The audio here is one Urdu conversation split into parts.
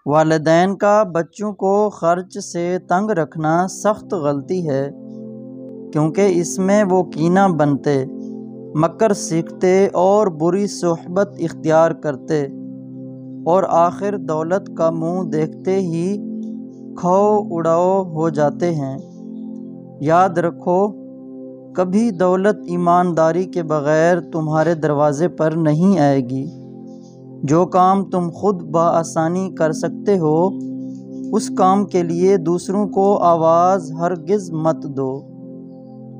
والدین کا بچوں کو خرچ سے تنگ رکھنا سخت غلطی ہے، کیونکہ اس میں وہ کینہ بنتے، مکر سیکھتے اور بری صحبت اختیار کرتے، اور آخر دولت کا منہ دیکھتے ہی کھو اڑاؤ ہو جاتے ہیں۔ یاد رکھو، کبھی دولت ایمانداری کے بغیر تمہارے دروازے پر نہیں آئے گی۔ جو کام تم خود بآسانی کر سکتے ہو، اس کام کے لیے دوسروں کو آواز ہرگز مت دو۔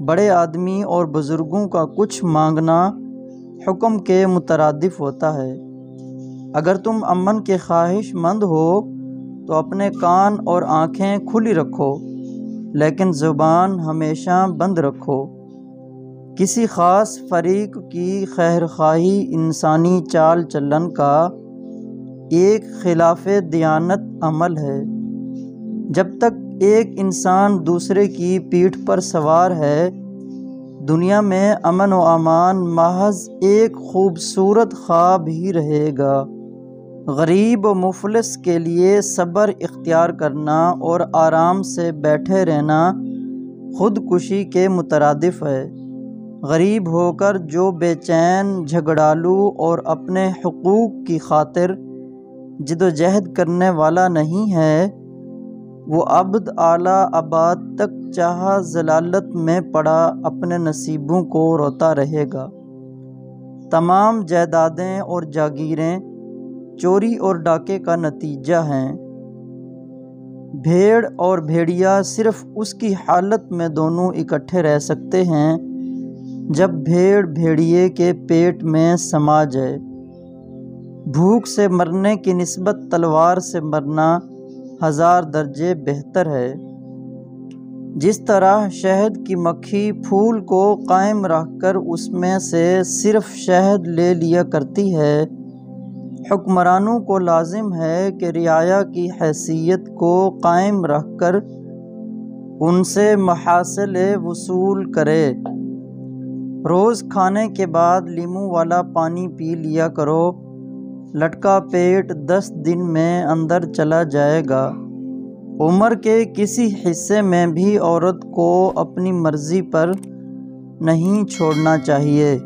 بڑے آدمی اور بزرگوں کا کچھ مانگنا حکم کے مترادف ہوتا ہے۔ اگر تم امن کے خواہش مند ہو تو اپنے کان اور آنکھیں کھلی رکھو، لیکن زبان ہمیشہ بند رکھو۔ کسی خاص فریق کی خیرخواہی انسانی چال چلن کا ایک خلاف دیانت عمل ہے۔ جب تک ایک انسان دوسرے کی پیٹھ پر سوار ہے، دنیا میں امن و امان محض ایک خوبصورت خواب ہی رہے گا۔ غریب و مفلس کے لیے صبر اختیار کرنا اور آرام سے بیٹھے رہنا خودکشی کے مترادف ہے۔ غریب ہو کر جو بے چین، جھگڑالو اور اپنے حقوق کی خاطر جدوجہد کرنے والا نہیں ہے، وہ ابد اعلیٰ آباد تک چاہے ضلالت میں پڑا اپنے نصیبوں کو روتا رہے گا۔ تمام جائیدادیں اور جاگیریں چوری اور ڈاکے کا نتیجہ ہیں۔ بھیڑ اور بھیڑیا صرف اس کی حالت میں دونوں اکٹھے رہ سکتے ہیں جب بھیڑ بھیڑیے کے پیٹ میں سما جائے۔ بھوک سے مرنے کی نسبت تلوار سے مرنا 1000 درجے بہتر ہے۔ جس طرح شہد کی مکھی پھول کو قائم رکھ کر اس میں سے صرف شہد لے لیا کرتی ہے، حکمرانوں کو لازم ہے کہ رعایا کی حیثیت کو قائم رکھ کر ان سے محاصل وصول کرے۔ روز کھانے کے بعد لیموں والا پانی پی لیا کرو، لٹکا پیٹ 10 دن میں اندر چلا جائے گا۔ عمر کے کسی حصے میں بھی عورت کو اپنی مرضی پر نہیں چھوڑنا چاہیے۔